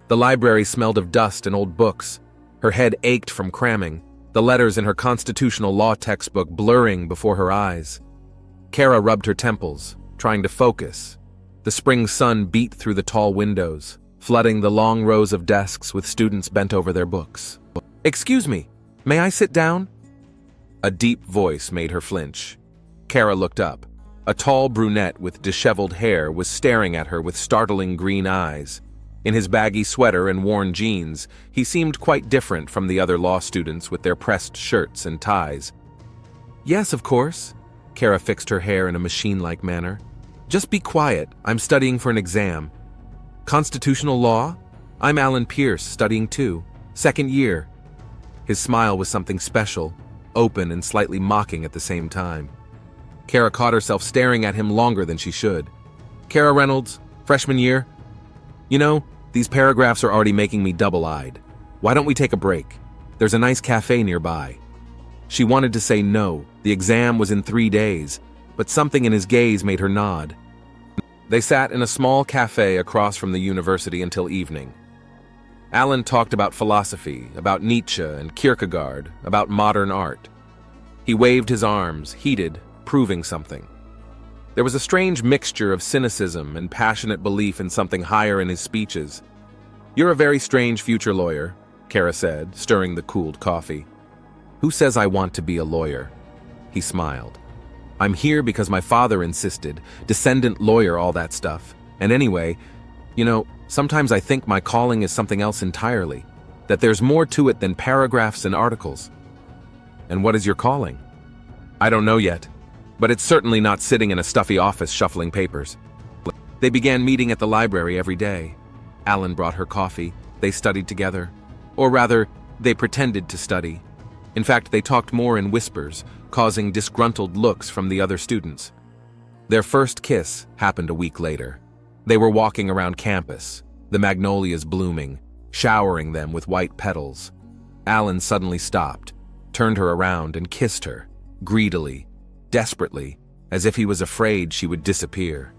The library smelled of dust and old books. Her head ached from cramming, the letters in her constitutional law textbook blurring before her eyes. Kara rubbed her temples, trying to focus. The spring sun beat through the tall windows, flooding the long rows of desks with students bent over their books. "Excuse me, may I sit down?" A deep voice made her flinch. Kara looked up. A tall brunette with disheveled hair was staring at her with startling green eyes. In his baggy sweater and worn jeans, he seemed quite different from the other law students with their pressed shirts and ties. "Yes, of course." Kara fixed her hair in a machine-like manner. "Just be quiet, I'm studying for an exam." "Constitutional law? I'm Alan Pierce, studying too. Second year." His smile was something special, open and slightly mocking at the same time. Kara caught herself staring at him longer than she should. "Kara Reynolds, freshman year? You know, these paragraphs are already making me double-eyed. Why don't we take a break? There's a nice cafe nearby." She wanted to say no, the exam was in 3 days, but something in his gaze made her nod. They sat in a small cafe across from the university until evening. Alan talked about philosophy, about Nietzsche and Kierkegaard, about modern art. He waved his arms, heated, proving something. There was a strange mixture of cynicism and passionate belief in something higher in his speeches. "You're a very strange future lawyer," Kara said, stirring the cooled coffee. "Who says I want to be a lawyer?" He smiled. "I'm here because my father insisted, descendant lawyer, all that stuff. And anyway, you know, sometimes I think my calling is something else entirely, that there's more to it than paragraphs and articles." "And what is your calling?" "I don't know yet, but it's certainly not sitting in a stuffy office shuffling papers." They began meeting at the library every day. Alan brought her coffee, they studied together. Or rather, they pretended to study. In fact, they talked more in whispers, causing disgruntled looks from the other students. Their first kiss happened a week later. They were walking around campus, the magnolias blooming, showering them with white petals. Alan suddenly stopped, turned her around and kissed her, greedily, desperately, as if he was afraid she would disappear.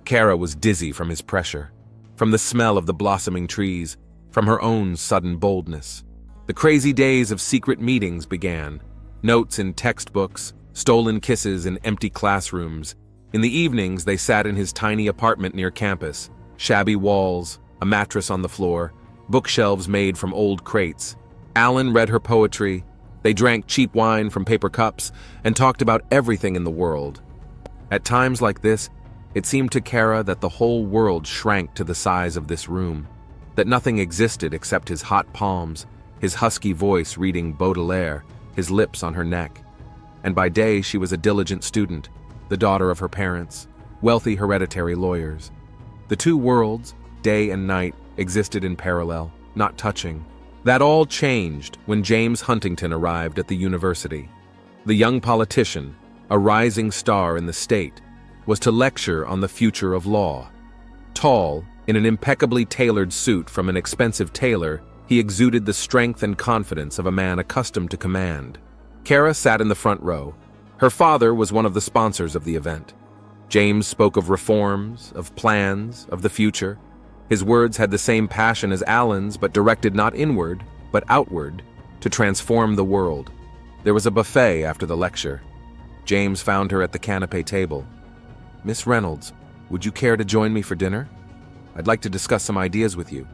Kara was dizzy from his pressure, from the smell of the blossoming trees, from her own sudden boldness. The crazy days of secret meetings began. Notes in textbooks, stolen kisses in empty classrooms. In the evenings, they sat in his tiny apartment near campus. Shabby walls, a mattress on the floor, bookshelves made from old crates. Alan read her poetry. They drank cheap wine from paper cups and talked about everything in the world. At times like this, it seemed to Kara that the whole world shrank to the size of this room, that nothing existed except his hot palms, his husky voice reading Baudelaire, his lips on her neck. And by day she was a diligent student, the daughter of her parents, wealthy hereditary lawyers. The two worlds, day and night, existed in parallel, not touching. That all changed when James Huntington arrived at the university. The young politician, a rising star in the state, was to lecture on the future of law. Tall, in an impeccably tailored suit from an expensive tailor, he exuded the strength and confidence of a man accustomed to command. Kara sat in the front row. Her father was one of the sponsors of the event. James spoke of reforms, of plans, of the future. His words had the same passion as Alan's, but directed not inward, but outward, to transform the world. There was a buffet after the lecture. James found her at the canapé table. "Miss Reynolds, would you care to join me for dinner? I'd like to discuss some ideas with you."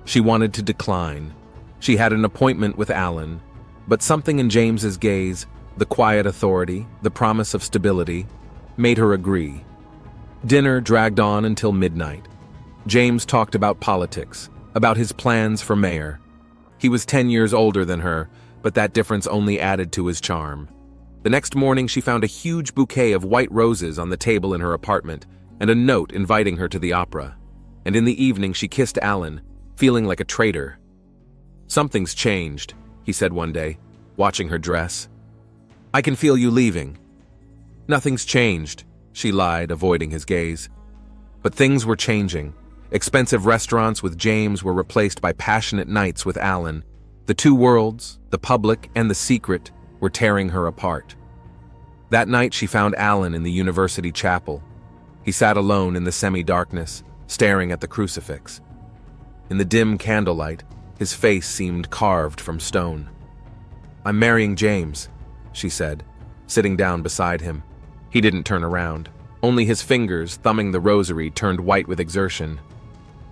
She wanted to decline. She had an appointment with Alan, but something in James's gaze, the quiet authority, the promise of stability, made her agree. Dinner dragged on until midnight. James talked about politics, about his plans for mayor. He was 10 years older than her, but that difference only added to his charm. The next morning she found a huge bouquet of white roses on the table in her apartment and a note inviting her to the opera. And in the evening she kissed Alan, feeling like a traitor. "Something's changed," he said one day, watching her dress. "I can feel you leaving." "Nothing's changed," she lied, avoiding his gaze. But things were changing. Expensive restaurants with James were replaced by passionate nights with Alan. The two worlds, the public and the secret, were tearing her apart. That night she found Alan in the university chapel. He sat alone in the semi-darkness, staring at the crucifix. In the dim candlelight, his face seemed carved from stone. "I'm marrying James," she said, sitting down beside him. He didn't turn around. Only his fingers, thumbing the rosary, turned white with exertion.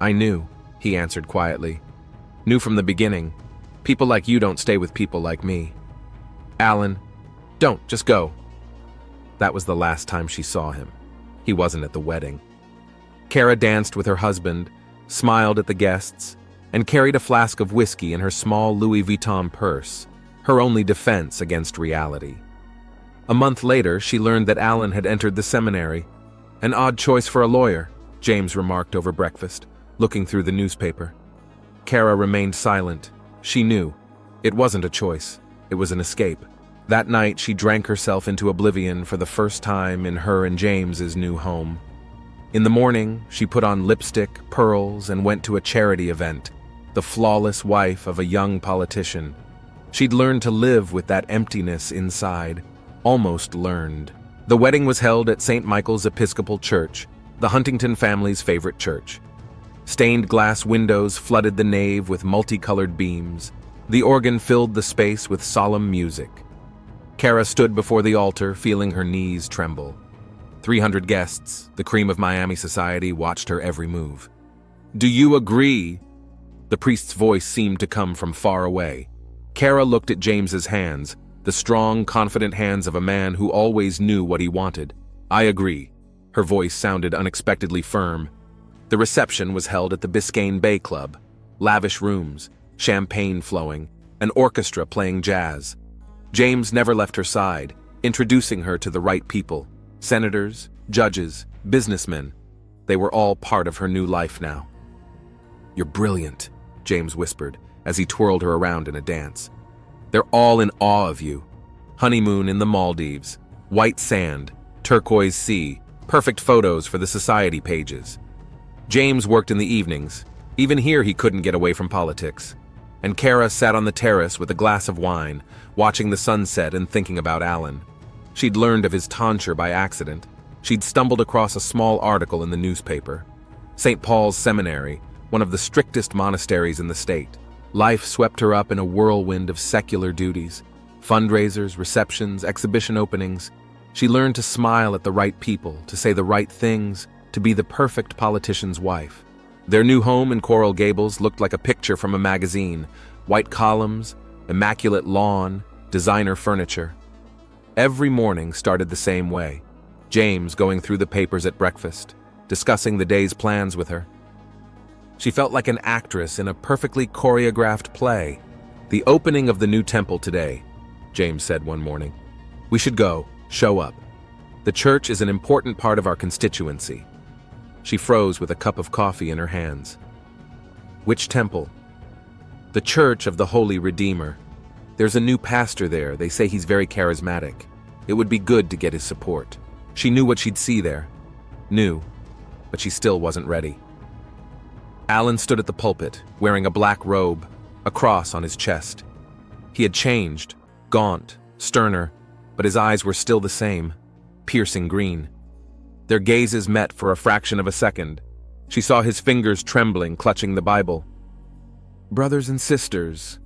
"I knew," he answered quietly. "Knew from the beginning. People like you don't stay with people like me." "Alan, don't, just go." That was the last time she saw him. He wasn't at the wedding. Kara danced with her husband, smiled at the guests, and carried a flask of whiskey in her small Louis Vuitton purse, her only defense against reality. A month later, she learned that Alan had entered the seminary. "An odd choice for a lawyer," James remarked over breakfast, looking through the newspaper. Kara remained silent. She knew. It wasn't a choice. It was an escape. That night, she drank herself into oblivion for the first time in her and James's new home. In the morning, she put on lipstick, pearls, and went to a charity event, the flawless wife of a young politician. She'd learned to live with that emptiness inside, almost learned. The wedding was held at St. Michael's Episcopal Church, the Huntington family's favorite church. Stained glass windows flooded the nave with multicolored beams. The organ filled the space with solemn music. Kara stood before the altar, feeling her knees tremble. 300 guests, the cream of Miami society, watched her every move. "Do you agree?" The priest's voice seemed to come from far away. Kara looked at James's hands, the strong, confident hands of a man who always knew what he wanted. "I agree." Her voice sounded unexpectedly firm. The reception was held at the Biscayne Bay Club. Lavish rooms, champagne flowing, an orchestra playing jazz. James never left her side, introducing her to the right people. Senators, judges, businessmen. They were all part of her new life now. "You're brilliant," James whispered as he twirled her around in a dance. "They're all in awe of you. Honeymoon in the Maldives, white sand, turquoise sea, perfect photos for the society pages." James worked in the evenings. Even here he couldn't get away from politics. And Kara sat on the terrace with a glass of wine, watching the sunset and thinking about Alan. She'd learned of his tonsure by accident. She'd stumbled across a small article in the newspaper. St. Paul's Seminary, one of the strictest monasteries in the state. Life swept her up in a whirlwind of secular duties. Fundraisers, receptions, exhibition openings. She learned to smile at the right people, to say the right things, to be the perfect politician's wife. Their new home in Coral Gables looked like a picture from a magazine. White columns, immaculate lawn, designer furniture. Every morning started the same way. James going through the papers at breakfast, discussing the day's plans with her. She felt like an actress in a perfectly choreographed play. "The opening of the new temple today," James said one morning. "We should go, show up. The church is an important part of our constituency." She froze with a cup of coffee in her hands. "Which temple?" "The Church of the Holy Redeemer. There's a new pastor there. They say he's very charismatic. It would be good to get his support." She knew what she'd see there. Knew, but she still wasn't ready. Alan stood at the pulpit, wearing a black robe, a cross on his chest. He had changed, gaunt, sterner, but his eyes were still the same, piercing green. Their gazes met for a fraction of a second. She saw his fingers trembling, clutching the Bible. "Brothers and sisters,"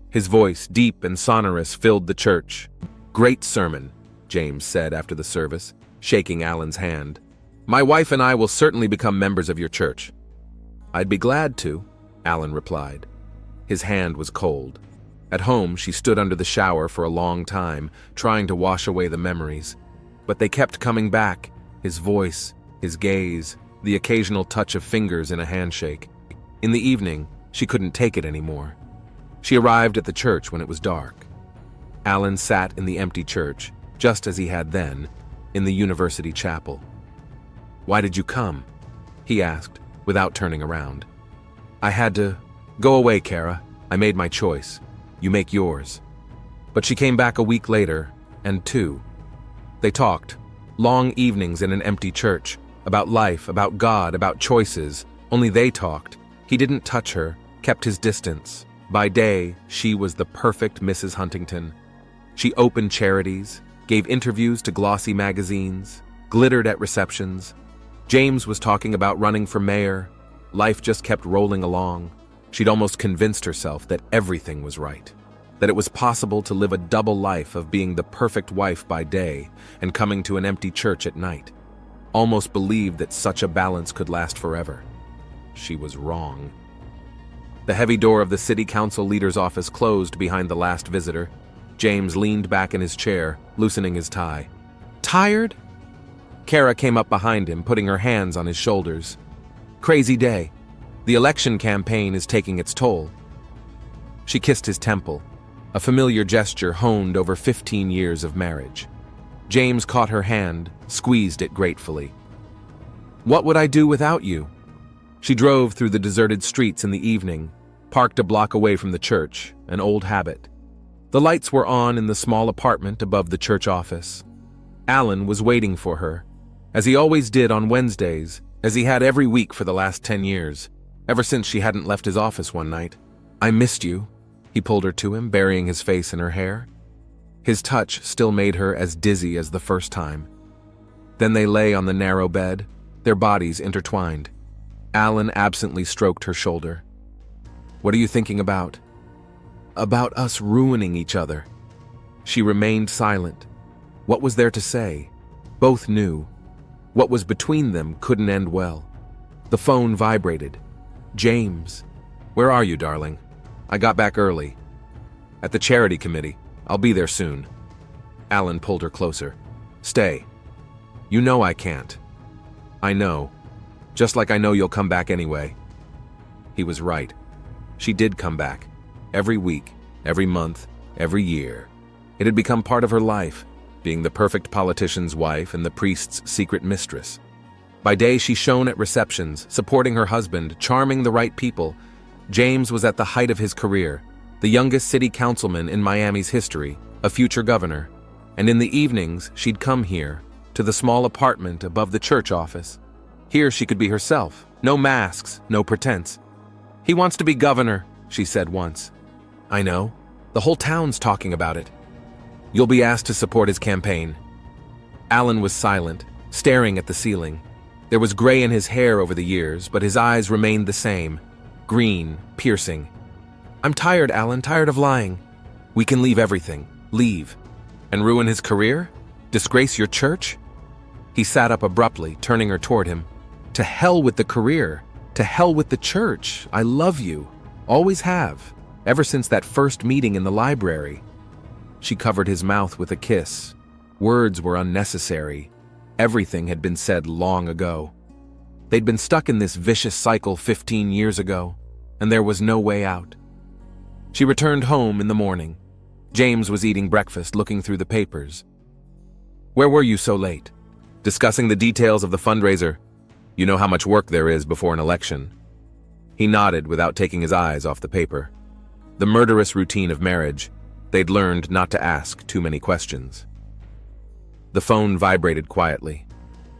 his voice, deep and sonorous, filled the church. "Great sermon," James said after the service, shaking Alan's hand. "My wife and I will certainly become members of your church." "I'd be glad to," Alan replied. His hand was cold. At home, she stood under the shower for a long time, trying to wash away the memories. But they kept coming back, his voice, his gaze, the occasional touch of fingers in a handshake. In the evening, she couldn't take it anymore. She arrived at the church when it was dark. Alan sat in the empty church, just as he had then, in the university chapel. "Why did you come?" he asked, without turning around. "I had to go away, Kara. I made my choice. You make yours." But she came back a week later, and two. They talked, long evenings in an empty church, about life, about God, about choices. Only they talked. He didn't touch her, kept his distance. By day, she was the perfect Mrs. Huntington. She opened charities, gave interviews to glossy magazines, glittered at receptions. James was talking about running for mayor. Life just kept rolling along. She'd almost convinced herself that everything was right, that it was possible to live a double life of being the perfect wife by day and coming to an empty church at night. Almost believed that such a balance could last forever. She was wrong. The heavy door of the city council leader's office closed behind the last visitor. James leaned back in his chair, loosening his tie. Tired? Kara came up behind him, putting her hands on his shoulders. Crazy day. The election campaign is taking its toll. She kissed his temple, a familiar gesture honed over 15 years of marriage. James caught her hand, squeezed it gratefully. What would I do without you? She drove through the deserted streets in the evening, parked a block away from the church, an old habit. The lights were on in the small apartment above the church office. Alan was waiting for her, as he always did on Wednesdays, as he had every week for the last 10 years, ever since she hadn't left his office one night. I missed you, he pulled her to him, burying his face in her hair. His touch still made her as dizzy as the first time. Then they lay on the narrow bed, their bodies intertwined. Alan absently stroked her shoulder. What are you thinking about? About us ruining each other. She remained silent. What was there to say? Both knew. What was between them couldn't end well. The phone vibrated. James. Where are you, darling? I got back early. At the charity committee. I'll be there soon. Alan pulled her closer. Stay. You know I can't. I know. Just like I know you'll come back anyway. He was right. She did come back. Every week, every month, every year. It had become part of her life, being the perfect politician's wife and the priest's secret mistress. By day, she shone at receptions, supporting her husband, charming the right people. James was at the height of his career, the youngest city councilman in Miami's history, a future governor. And in the evenings, she'd come here, to the small apartment above the church office. Here she could be herself, no masks, no pretense. He wants to be governor, she said once. I know. The whole town's talking about it. You'll be asked to support his campaign. Alan was silent, staring at the ceiling. There was gray in his hair over the years, but his eyes remained the same, green, piercing. I'm tired, Alan, tired of lying. We can leave everything, leave. And ruin his career? Disgrace your church? He sat up abruptly, turning her toward him. To hell with the career. To hell with the church. I love you. Always have. Ever since that first meeting in the library. She covered his mouth with a kiss. Words were unnecessary. Everything had been said long ago. They'd been stuck in this vicious cycle 15 years ago, and there was no way out. She returned home in the morning. James was eating breakfast, looking through the papers. Where were you so late? Discussing the details of the fundraiser. You know how much work there is before an election. He nodded without taking his eyes off the paper. The murderous routine of marriage. They'd learned not to ask too many questions. The phone vibrated quietly.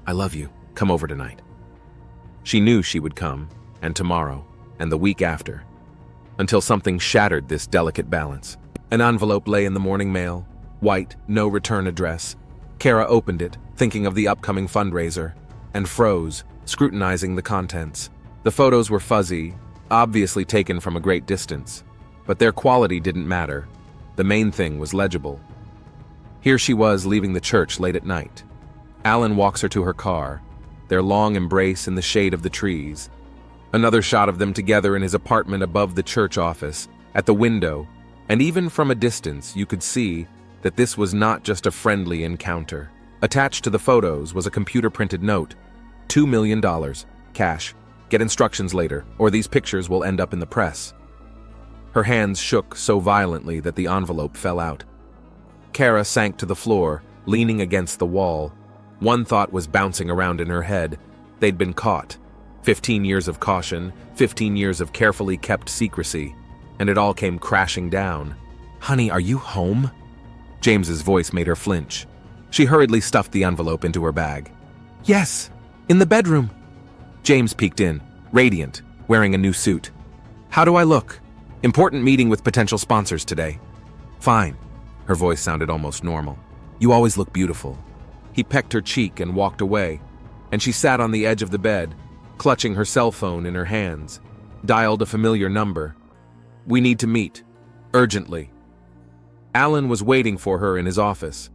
I love you. Come over tonight. She knew she would come, and tomorrow, and the week after, until something shattered this delicate balance. An envelope lay in the morning mail, white, no return address. Kara opened it, thinking of the upcoming fundraiser, and froze, scrutinizing the contents. The photos were fuzzy, obviously taken from a great distance, but their quality didn't matter. The main thing was legible. Here she was leaving the church late at night. Alan walks her to her car, their long embrace in the shade of the trees. Another shot of them together in his apartment above the church office, at the window, and even from a distance you could see that this was not just a friendly encounter. Attached to the photos was a computer-printed note. $2 million, cash. Get instructions later, or these pictures will end up in the press. Her hands shook so violently that the envelope fell out. Kara sank to the floor, leaning against the wall. One thought was bouncing around in her head. They'd been caught. 15 years of caution, 15 years of carefully kept secrecy, and it all came crashing down. Honey, are you home? James's voice made her flinch. She hurriedly stuffed the envelope into her bag. Yes, in the bedroom. James peeked in, radiant, wearing a new suit. How do I look? Important meeting with potential sponsors today. Fine. Her voice sounded almost normal. You always look beautiful. He pecked her cheek and walked away, and she sat on the edge of the bed, clutching her cell phone in her hands. dialed a familiar number. "We need to meet. Urgently." Alan was waiting for her in his office.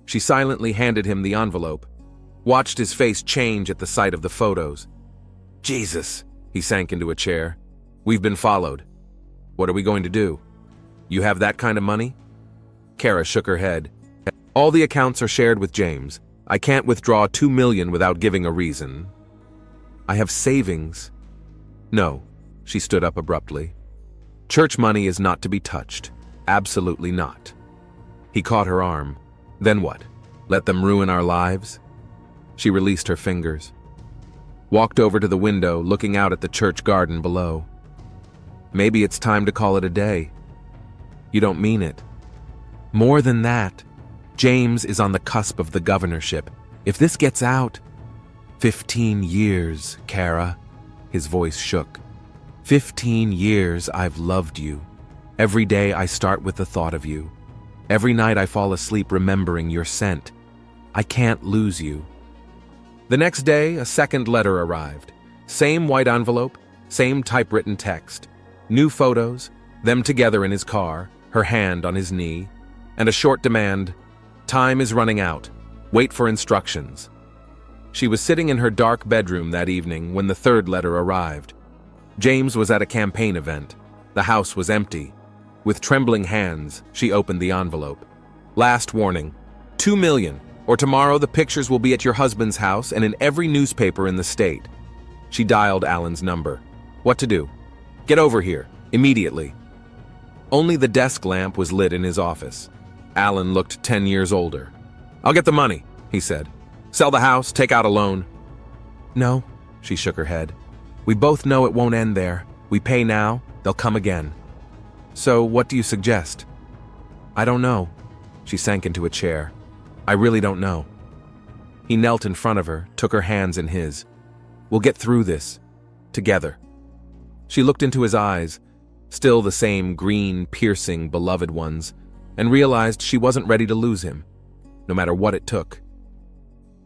She silently handed him the envelope, watched his face change at the sight of the photos. "Jesus," he sank into a chair. "We've been followed. What are we going to do? You have that kind of money?" Kara shook her head. "All the accounts are shared with James. I can't withdraw $2 million without giving a reason. I have savings." "No," she stood up abruptly. "Church money is not to be touched. Absolutely not." He caught her arm. "Then what? Let them ruin our lives?" She released her fingers, walked over to the window, looking out at the church garden below. "Maybe it's time to call it a day." "You don't mean it." "More than that. James is on the cusp of the governorship. If this gets out—" 15 years, Kara." His voice shook. 15 years I've loved you. Every day I start with the thought of you. Every night I fall asleep remembering your scent. I can't lose you." The next day, a second letter arrived. Same white envelope, same typewritten text. New photos, them together in his car, her hand on his knee, and a short demand: "Time is running out. Wait for instructions." She was sitting in her dark bedroom that evening when the third letter arrived. James was at a campaign event. The house was empty. With trembling hands, she opened the envelope. "Last warning. $2 million, or tomorrow the pictures will be at your husband's house and in every newspaper in the state." She dialed Alan's number. What to do? "Get over here, immediately." Only the desk lamp was lit in his office. Alan looked 10 years older. "I'll get the money," he said. "Sell the house, take out a loan." "No," she shook her head. "We both know it won't end there. We pay now, they'll come again." "So what do you suggest?" "I don't know." She sank into a chair. "I really don't know." He knelt in front of her, took her hands in his. "We'll get through this. Together." She looked into his eyes, still the same green, piercing, beloved ones, and realized she wasn't ready to lose him, no matter what it took.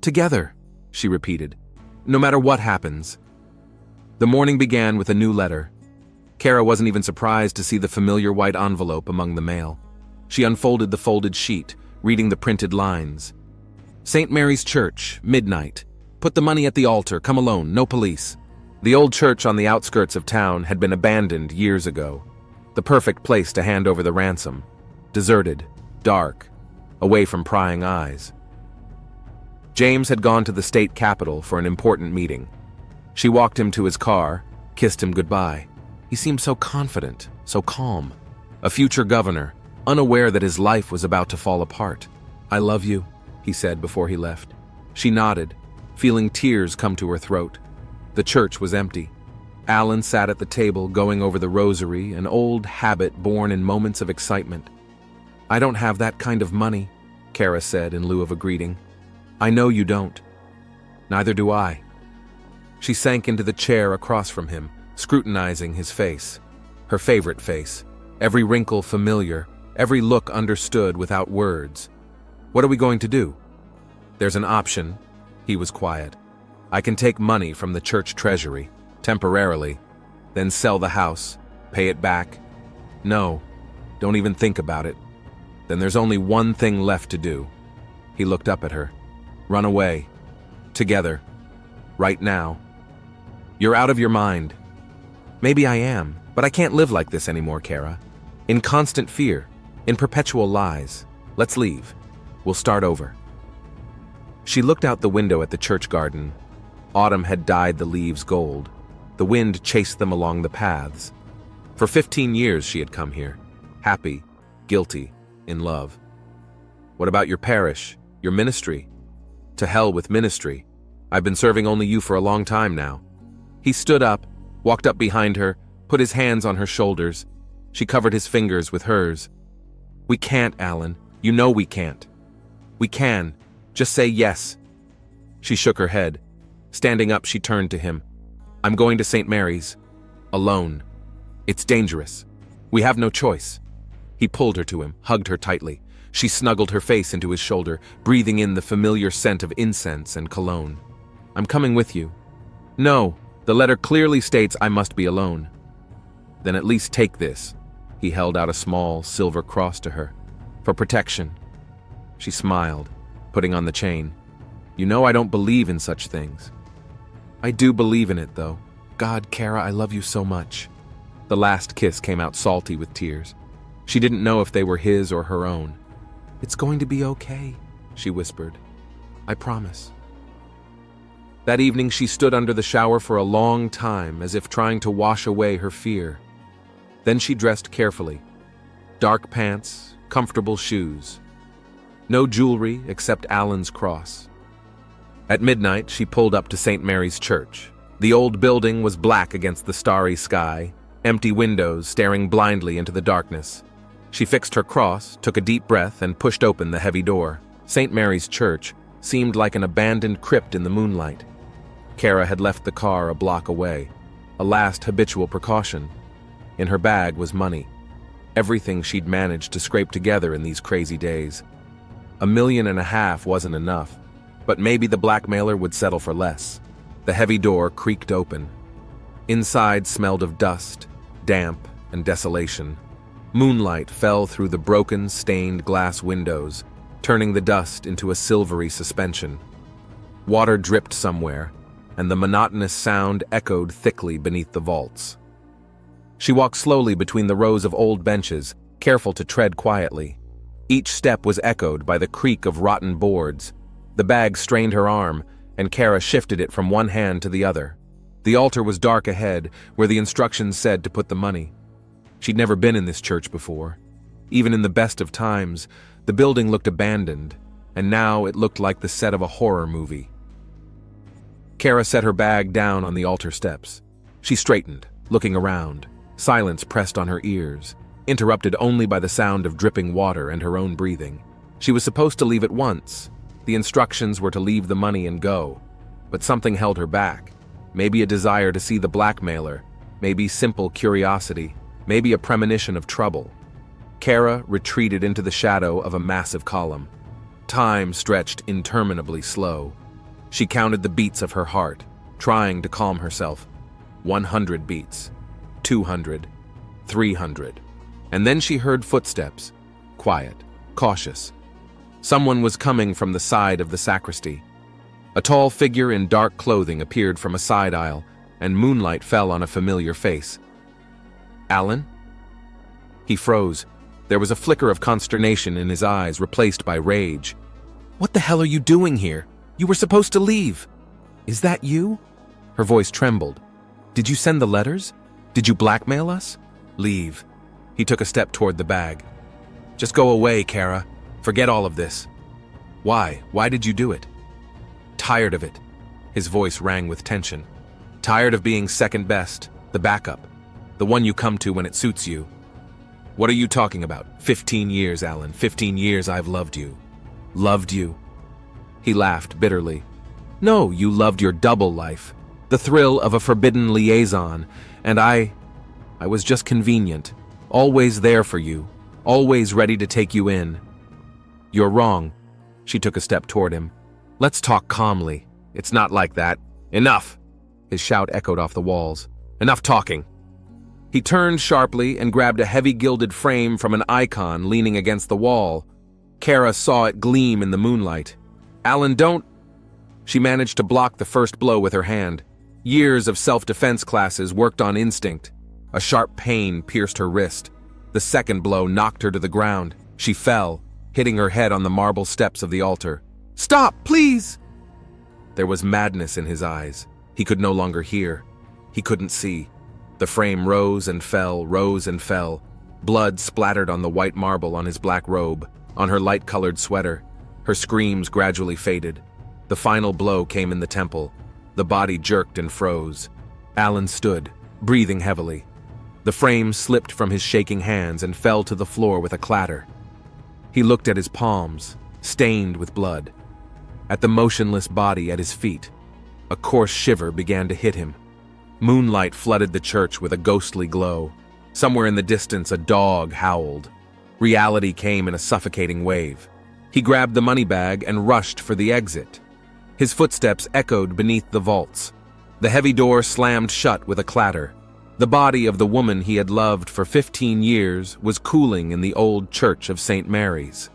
"Together," she repeated. "No matter what happens." The morning began with a new letter. Kara wasn't even surprised to see the familiar white envelope among the mail. She unfolded the folded sheet, reading the printed lines. "St. Mary's Church, midnight. Put the money at the altar, come alone, no police." The old church on the outskirts of town had been abandoned years ago. The perfect place to hand over the ransom. Deserted, dark, away from prying eyes. James had gone to the state capitol for an important meeting. She walked him to his car, kissed him goodbye. He seemed so confident, so calm. A future governor, unaware that his life was about to fall apart. "I love you," he said before he left. She nodded, feeling tears come to her throat. The church was empty. Alan sat at the table going over the rosary, an old habit born in moments of excitement. "I don't have that kind of money," Kara said in lieu of a greeting. "I know you don't." "Neither do I." She sank into the chair across from him, scrutinizing his face. Her favorite face, every wrinkle familiar, every look understood without words. "What are we going to do?" "There's an option." He was quiet. "I can take money from the church treasury, temporarily, then sell the house, pay it back." "No, don't even think about it." "Then there's only one thing left to do." He looked up at her. "Run away. Together. Right now." "You're out of your mind." "Maybe I am, but I can't live like this anymore, Kara. In constant fear, in perpetual lies. Let's leave. We'll start over." She looked out the window at the church garden. Autumn had dyed the leaves gold. The wind chased them along the paths. For 15 years she had come here, happy, guilty, in love. "What about your parish, your ministry?" "To hell with ministry. I've been serving only you for a long time now." He stood up, walked up behind her, put his hands on her shoulders. She covered his fingers with hers. "We can't, Alan. You know we can't." "We can. Just say yes." She shook her head. Standing up, she turned to him. "I'm going to St. Mary's. Alone. It's dangerous. We have no choice." He pulled her to him, hugged her tightly. She snuggled her face into his shoulder, breathing in the familiar scent of incense and cologne. "I'm coming with you." "No," The letter clearly states I must be alone. Then at least take this. He held out a small silver cross to her. For protection. She smiled, putting on the chain. You know I don't believe in such things. I do believe in it, though. God, Kara, I love you so much. The last kiss came out salty with tears. She didn't know if they were his or her own. It's going to be okay, she whispered. I promise. That evening she stood under the shower for a long time, as if trying to wash away her fear. Then she dressed carefully. Dark pants, comfortable shoes. No jewelry except Alan's cross. At midnight, she pulled up to St. Mary's Church. The old building was black against the starry sky, empty windows staring blindly into the darkness. She fixed her cross, took a deep breath, and pushed open the heavy door. St. Mary's Church seemed like an abandoned crypt in the moonlight. Kara had left the car a block away, a last habitual precaution. In her bag was money, everything she'd managed to scrape together in these crazy days. $1.5 million wasn't enough, but maybe the blackmailer would settle for less. The heavy door creaked open. Inside smelled of dust, damp, and desolation. Moonlight fell through the broken, stained glass windows, turning the dust into a silvery suspension. Water dripped somewhere, and the monotonous sound echoed thickly beneath the vaults. She walked slowly between the rows of old benches, careful to tread quietly. Each step was echoed by the creak of rotten boards. The bag strained her arm, and Kara shifted it from one hand to the other. The altar was dark ahead, where the instructions said to put the money. She'd never been in this church before. Even in the best of times, the building looked abandoned, and now it looked like the set of a horror movie. Kara set her bag down on the altar steps. She straightened, looking around. Silence pressed on her ears, interrupted only by the sound of dripping water and her own breathing. She was supposed to leave at once. The instructions were to leave the money and go. But something held her back. Maybe a desire to see the blackmailer, maybe simple curiosity, maybe a premonition of trouble. Kara retreated into the shadow of a massive column. Time stretched interminably slow. She counted the beats of her heart, trying to calm herself. 100 beats, 200, 300. And then she heard footsteps, quiet, cautious. Someone was coming from the side of the sacristy. A tall figure in dark clothing appeared from a side aisle, and moonlight fell on a familiar face. Alan? He froze. There was a flicker of consternation in his eyes, replaced by rage. What the hell are you doing here? You were supposed to leave. Is that you? Her voice trembled. Did you send the letters? Did you blackmail us? Leave. He took a step toward the bag. Just go away, Kara. Forget all of this. Why? Why did you do it? Tired of it. His voice rang with tension. Tired of being second best, the backup, the one you come to when it suits you. What are you talking about? 15 years, Alan. 15 years I've loved you. Loved you? He laughed bitterly. No, you loved your double life. The thrill of a forbidden liaison, and I was just convenient, always there for you, always ready to take you in. You're wrong. She took a step toward him. Let's talk calmly. It's not like that. Enough! His shout echoed off the walls. Enough talking! He turned sharply and grabbed a heavy gilded frame from an icon leaning against the wall. Kara saw it gleam in the moonlight. Alan, don't... She managed to block the first blow with her hand. Years of self-defense classes worked on instinct. A sharp pain pierced her wrist. The second blow knocked her to the ground. She fell, hitting her head on the marble steps of the altar. Stop, please! There was madness in his eyes. He could no longer hear. He couldn't see. The frame rose and fell, rose and fell. Blood splattered on the white marble on his black robe, on her light-colored sweater. Her screams gradually faded. The final blow came in the temple. The body jerked and froze. Alan stood, breathing heavily. The frame slipped from his shaking hands and fell to the floor with a clatter. He looked at his palms, stained with blood. At the motionless body at his feet. A coarse shiver began to hit him. Moonlight flooded the church with a ghostly glow. Somewhere in the distance, a dog howled. Reality came in a suffocating wave. He grabbed the money bag and rushed for the exit. His footsteps echoed beneath the vaults. The heavy door slammed shut with a clatter. The body of the woman he had loved for 15 years was cooling in the old church of St. Mary's.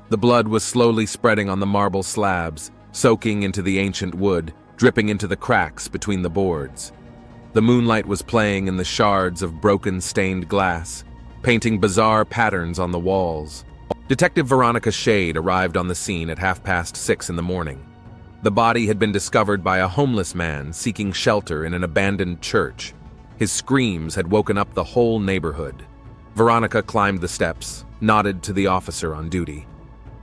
The blood was slowly spreading on the marble slabs, soaking into the ancient wood, dripping into the cracks between the boards. The moonlight was playing in the shards of broken stained glass, painting bizarre patterns on the walls. Detective Veronica Shade arrived on the scene at 6:30 in the morning. The body had been discovered by a homeless man seeking shelter in an abandoned church. His screams had woken up the whole neighborhood. Veronica climbed the steps, nodded to the officer on duty.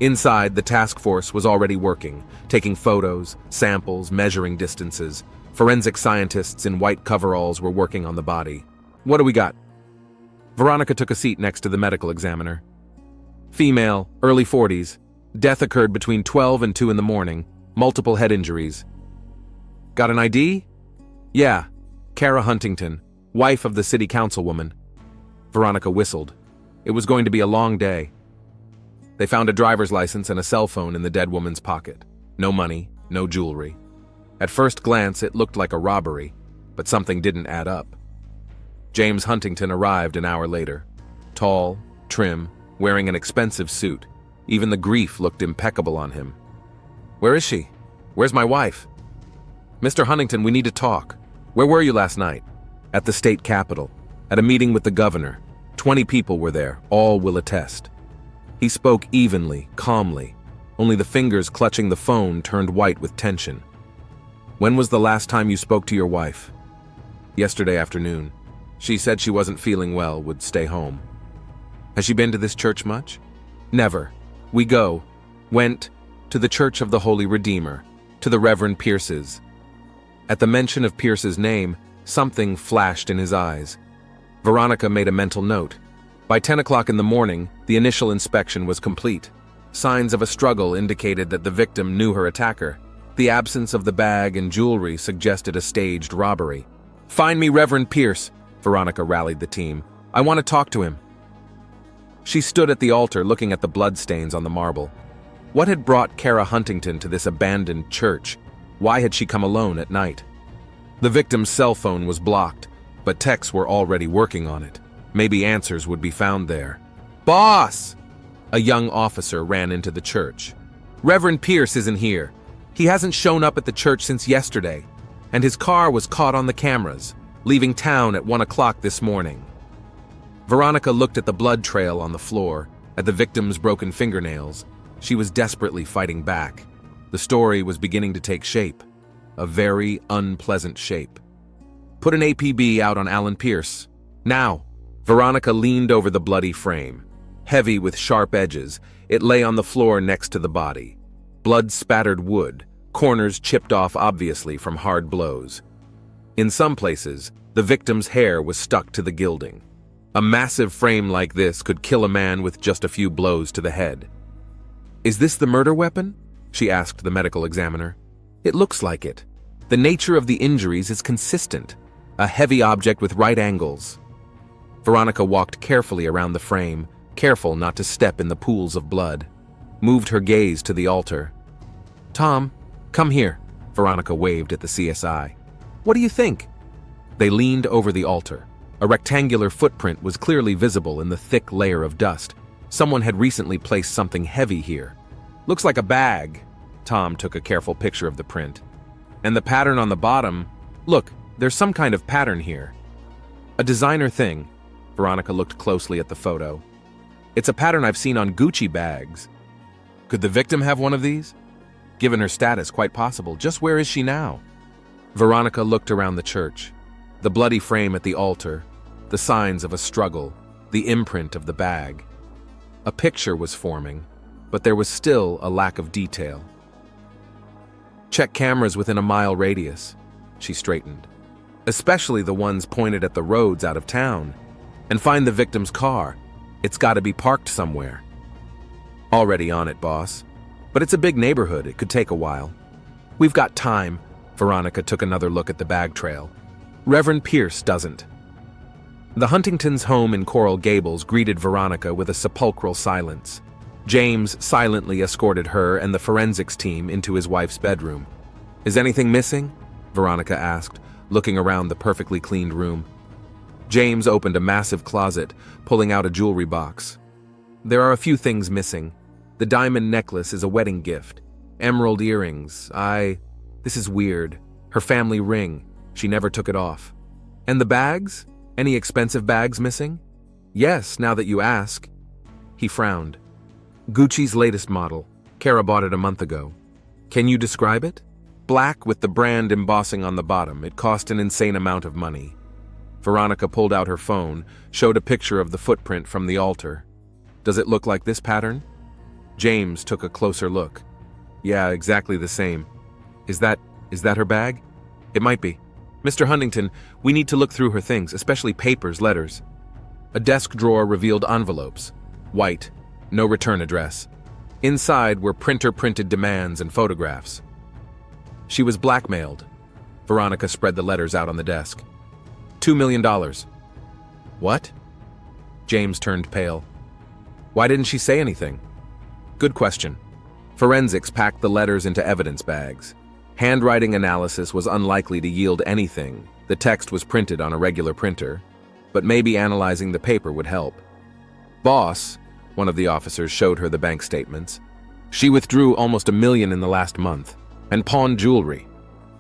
Inside, the task force was already working, taking photos, samples, measuring distances. Forensic scientists in white coveralls were working on the body. "What do we got?" Veronica took a seat next to the medical examiner. Female, early 40s. Death occurred between 12 and 2 in the morning. Multiple head injuries. "Got an ID?" "Yeah. Kara Huntington, wife of the city councilwoman." Veronica whistled. It was going to be a long day. They found a driver's license and a cell phone in the dead woman's pocket. No money, no jewelry. At first glance, it looked like a robbery, but something didn't add up. James Huntington arrived an hour later. Tall, trim, wearing an expensive suit. Even the grief looked impeccable on him. "Where is she? Where's my wife?" "Mr. Huntington, we need to talk. Where were you last night?" "At the state capitol, at a meeting with the governor. 20 people were there, all will attest." He spoke evenly, calmly. Only the fingers clutching the phone turned white with tension. "When was the last time you spoke to your wife?" "Yesterday afternoon. She said she wasn't feeling well, would stay home." "Has she been to this church much?" "Never. Went to the Church of the Holy Redeemer, to the Reverend Pierce's." At the mention of Pierce's name, something flashed in his eyes. Veronica made a mental note. By 10 o'clock in the morning, the initial inspection was complete. Signs of a struggle indicated that the victim knew her attacker. The absence of the bag and jewelry suggested a staged robbery. "Find me Reverend Pierce," Veronica rallied the team. "I want to talk to him." She stood at the altar looking at the bloodstains on the marble. What had brought Kara Huntington to this abandoned church? Why had she come alone at night? The victim's cell phone was blocked, but techs were already working on it. Maybe answers would be found there. "Boss!" A young officer ran into the church. "Reverend Pierce isn't here. He hasn't shown up at the church since yesterday, and his car was caught on the cameras, leaving town at 1 o'clock this morning." Veronica looked at the blood trail on the floor, at the victim's broken fingernails. She was desperately fighting back. The story was beginning to take shape, a very unpleasant shape. "Put an APB out on Alan Pierce. Now!" Veronica leaned over the bloody frame. Heavy with sharp edges, it lay on the floor next to the body. Blood-spattered wood, corners chipped off obviously from hard blows. In some places, the victim's hair was stuck to the gilding. A massive frame like this could kill a man with just a few blows to the head. "Is this the murder weapon?" she asked the medical examiner. "It looks like it. The nature of the injuries is consistent. A heavy object with right angles." Veronica walked carefully around the frame, careful not to step in the pools of blood. Moved her gaze to the altar. "Tom, come here," Veronica waved at the CSI. "What do you think?" They leaned over the altar. A rectangular footprint was clearly visible in the thick layer of dust. Someone had recently placed something heavy here. "Looks like a bag." Tom took a careful picture of the print. "And the pattern on the bottom, look, there's some kind of pattern here." "A designer thing." Veronica looked closely at the photo. "It's a pattern I've seen on Gucci bags." "Could the victim have one of these?" "Given her status, quite possible. Just where is she now?" Veronica looked around the church. The bloody frame at the altar, the signs of a struggle, the imprint of the bag. A picture was forming, but there was still a lack of detail. "Check cameras within a mile radius," she straightened. "Especially the ones pointed at the roads out of town. And find the victim's car. It's got to be parked somewhere." "Already on it, boss. But it's a big neighborhood. It could take a while." "We've got time." Veronica took another look at the bag trail. "Reverend Pierce doesn't." The Huntingtons' home in Coral Gables greeted Veronica with a sepulchral silence. James silently escorted her and the forensics team into his wife's bedroom. "Is anything missing?" Veronica asked, looking around the perfectly cleaned room. James opened a massive closet, pulling out a jewelry box. There are a few things missing. The diamond necklace is a wedding gift. Emerald earrings. This is weird. Her family ring. She never took it off. And the bags? Any expensive bags missing? Yes, now that you ask. He frowned. Gucci's latest model. Kara bought it a month ago. Can you describe it? Black with the brand embossing on the bottom. It cost an insane amount of money. Veronica pulled out her phone, showed a picture of the footprint from the altar. Does it look like this pattern? James took a closer look. Yeah, exactly the same. Is that her bag? It might be. Mr. Huntington, we need to look through her things, especially papers, letters. A desk drawer revealed envelopes. White. No return address. Inside were printer-printed demands and photographs. She was blackmailed. Veronica spread the letters out on the desk. $2 million. What? James turned pale. Why didn't she say anything? Good question. Forensics packed the letters into evidence bags. Handwriting analysis was unlikely to yield anything. The text was printed on a regular printer, but maybe analyzing the paper would help. Boss, one of the officers showed her the bank statements. She withdrew almost $1 million in the last month and pawned jewelry.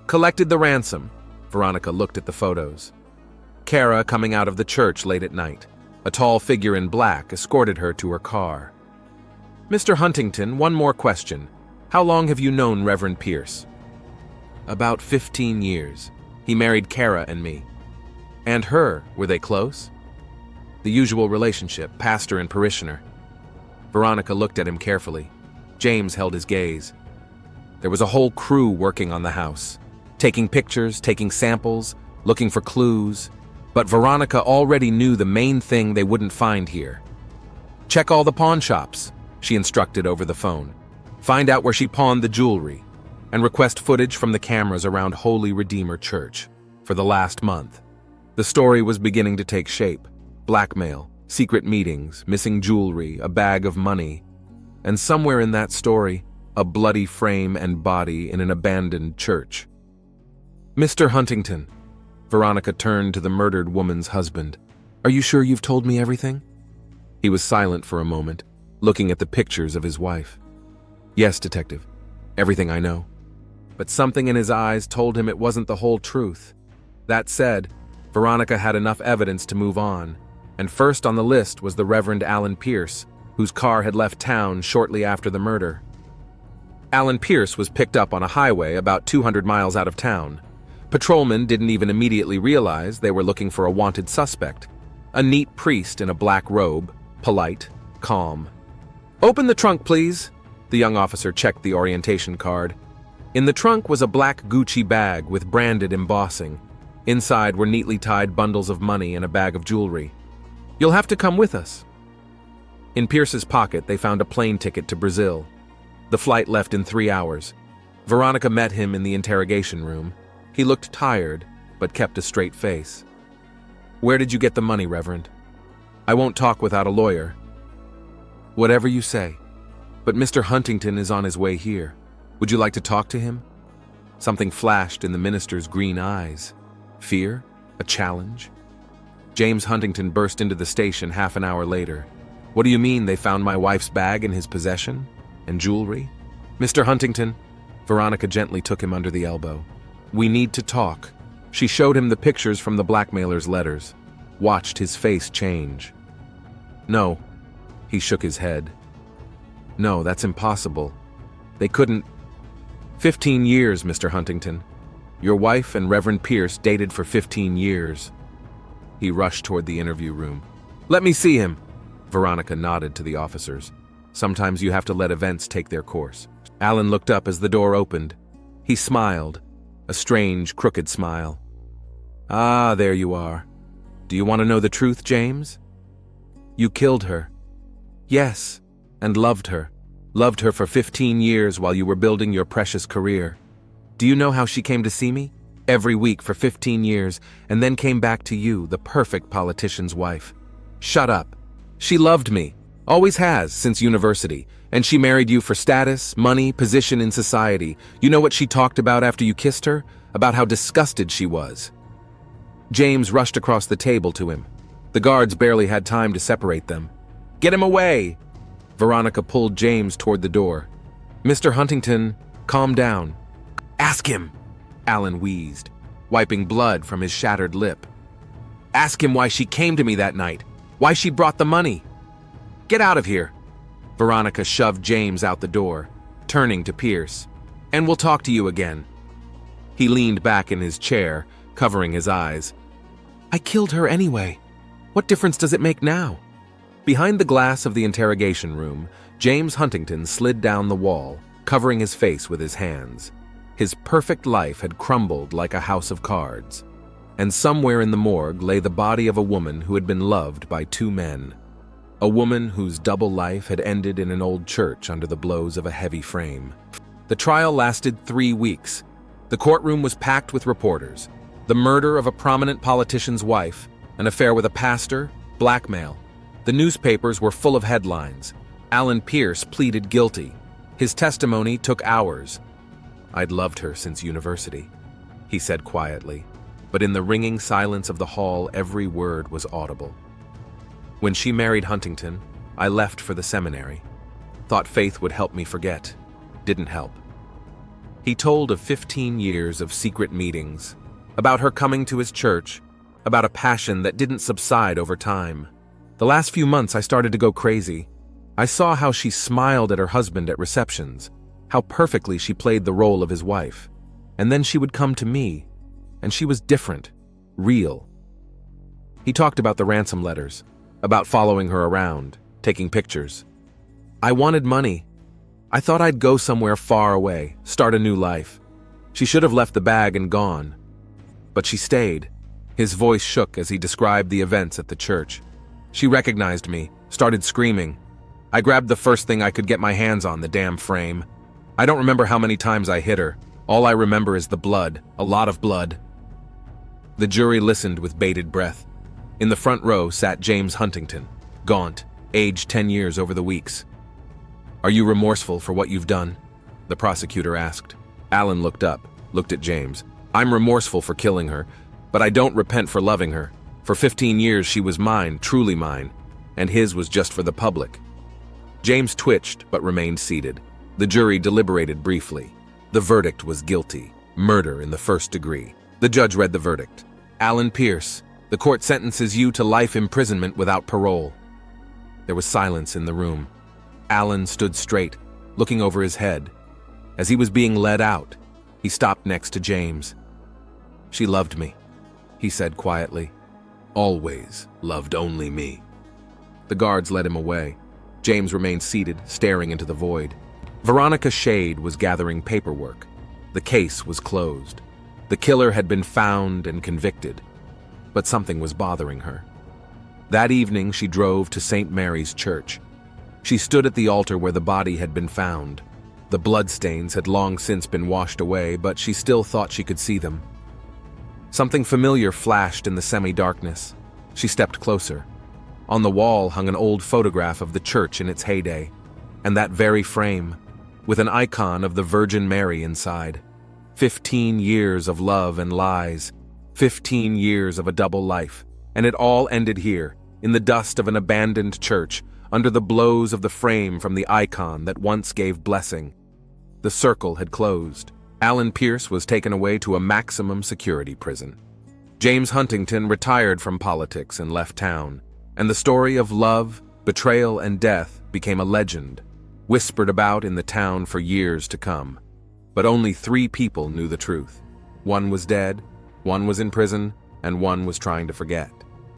Collected the ransom. Veronica looked at the photos. Kara coming out of the church late at night. A tall figure in black escorted her to her car. Mr. Huntington, one more question. How long have you known Reverend Pierce? About 15 years. He married Kara and me. And her, were they close? The usual relationship, pastor and parishioner. Veronica looked at him carefully. James held his gaze. There was a whole crew working on the house, taking pictures, taking samples, looking for clues. But Veronica already knew the main thing they wouldn't find here. Check all the pawn shops, she instructed over the phone. Find out where she pawned the jewelry, and request footage from the cameras around Holy Redeemer Church for the last month. The story was beginning to take shape. Blackmail, secret meetings, missing jewelry, a bag of money, and somewhere in that story, a bloody frame and body in an abandoned church. Mr. Huntington, Veronica turned to the murdered woman's husband. Are you sure you've told me everything? He was silent for a moment, looking at the pictures of his wife. Yes, detective. Everything I know. But something in his eyes told him it wasn't the whole truth. That said, Veronica had enough evidence to move on, and first on the list was the Reverend Alan Pierce, whose car had left town shortly after the murder. Alan Pierce was picked up on a highway about 200 miles out of town. Patrolmen didn't even immediately realize they were looking for a wanted suspect. A neat priest in a black robe, polite, calm. Open the trunk, please. The young officer checked the orientation card. In the trunk was a black Gucci bag with branded embossing. Inside were neatly tied bundles of money and a bag of jewelry. You'll have to come with us. In Pierce's pocket, they found a plane ticket to Brazil. The flight left in 3 hours. Veronica met him in the interrogation room. He looked tired, but kept a straight face. Where did you get the money, Reverend? I won't talk without a lawyer. Whatever you say. But Mr. Huntington is on his way here. Would you like to talk to him? Something flashed in the minister's green eyes. Fear? A challenge? James Huntington burst into the station half an hour later. What do you mean they found my wife's bag in his possession? And jewelry? Mr. Huntington, Veronica gently took him under the elbow. We need to talk. She showed him the pictures from the blackmailer's letters. Watched his face change. No. He shook his head. No, that's impossible. They couldn't. 15 years, Mr. Huntington. Your wife and Reverend Pierce dated for 15 years. He rushed toward the interview room. Let me see him. Veronica nodded to the officers. Sometimes you have to let events take their course. Alan looked up as the door opened. He smiled, a strange, crooked smile. Ah, there you are. Do you want to know the truth, James? You killed her. Yes, and loved her. Loved her for 15 years while you were building your precious career. Do you know how she came to see me? Every week for 15 years, and then came back to you, the perfect politician's wife. Shut up. She loved me. Always has, since university. And she married you for status, money, position in society. You know what she talked about after you kissed her? About how disgusted she was. James rushed across the table to him. The guards barely had time to separate them. "Get him away!" Veronica pulled James toward the door. "Mr. Huntington, calm down." "Ask him," Alan wheezed, wiping blood from his shattered lip. "Ask him why she came to me that night, why she brought the money. Get out of here." Veronica shoved James out the door, turning to Pierce. "And we'll talk to you again." He leaned back in his chair, covering his eyes. "I killed her anyway. What difference does it make now?" Behind the glass of the interrogation room, James Huntington slid down the wall, covering his face with his hands. His perfect life had crumbled like a house of cards. And somewhere in the morgue lay the body of a woman who had been loved by two men. A woman whose double life had ended in an old church under the blows of a heavy frame. The trial lasted 3 weeks. The courtroom was packed with reporters. The murder of a prominent politician's wife, an affair with a pastor, blackmail. The newspapers were full of headlines. Alan Pierce pleaded guilty. His testimony took hours. "I'd loved her since university," he said quietly, but in the ringing silence of the hall, every word was audible. "When she married Huntington, I left for the seminary. Thought faith would help me forget. Didn't help." He told of 15 years of secret meetings, about her coming to his church, about a passion that didn't subside over time. "The last few months I started to go crazy. I saw how she smiled at her husband at receptions, how perfectly she played the role of his wife. And then she would come to me, and she was different, real." He talked about the ransom letters, about following her around, taking pictures. "I wanted money. I thought I'd go somewhere far away, start a new life. She should have left the bag and gone. But she stayed." His voice shook as he described the events at the church. "She recognized me, started screaming. I grabbed the first thing I could get my hands on, the damn frame. I don't remember how many times I hit her. All I remember is the blood, a lot of blood." The jury listened with bated breath. In the front row sat James Huntington, gaunt, aged 10 years over the weeks. "Are you remorseful for what you've done?" the prosecutor asked. Alan looked up, looked at James. "I'm remorseful for killing her, but I don't repent for loving her. For 15 years she was mine, truly mine, and his was just for the public." James twitched but remained seated. The jury deliberated briefly. The verdict was guilty, murder in the first degree. The judge read the verdict. "Alan Pierce, the court sentences you to life imprisonment without parole." There was silence in the room. Alan stood straight, looking over his head. As he was being led out, he stopped next to James. "She loved me," he said quietly. "Always loved only me." The guards led him away. James remained seated, staring into the void. Veronica Shade was gathering paperwork. The case was closed. The killer had been found and convicted, but something was bothering her. That evening, she drove to St. Mary's Church. She stood at the altar where the body had been found. The bloodstains had long since been washed away, but she still thought she could see them. Something familiar flashed in the semi-darkness. She stepped closer. On the wall hung an old photograph of the church in its heyday, and that very frame, with an icon of the Virgin Mary inside. 15 years of love and lies, 15 years of a double life, and it all ended here, in the dust of an abandoned church, under the blows of the frame from the icon that once gave blessing. The circle had closed. Alan Pierce was taken away to a maximum security prison. James Huntington retired from politics and left town, and the story of love, betrayal, and death became a legend, whispered about in the town for years to come. But only 3 people knew the truth. One was dead, one was in prison, and one was trying to forget.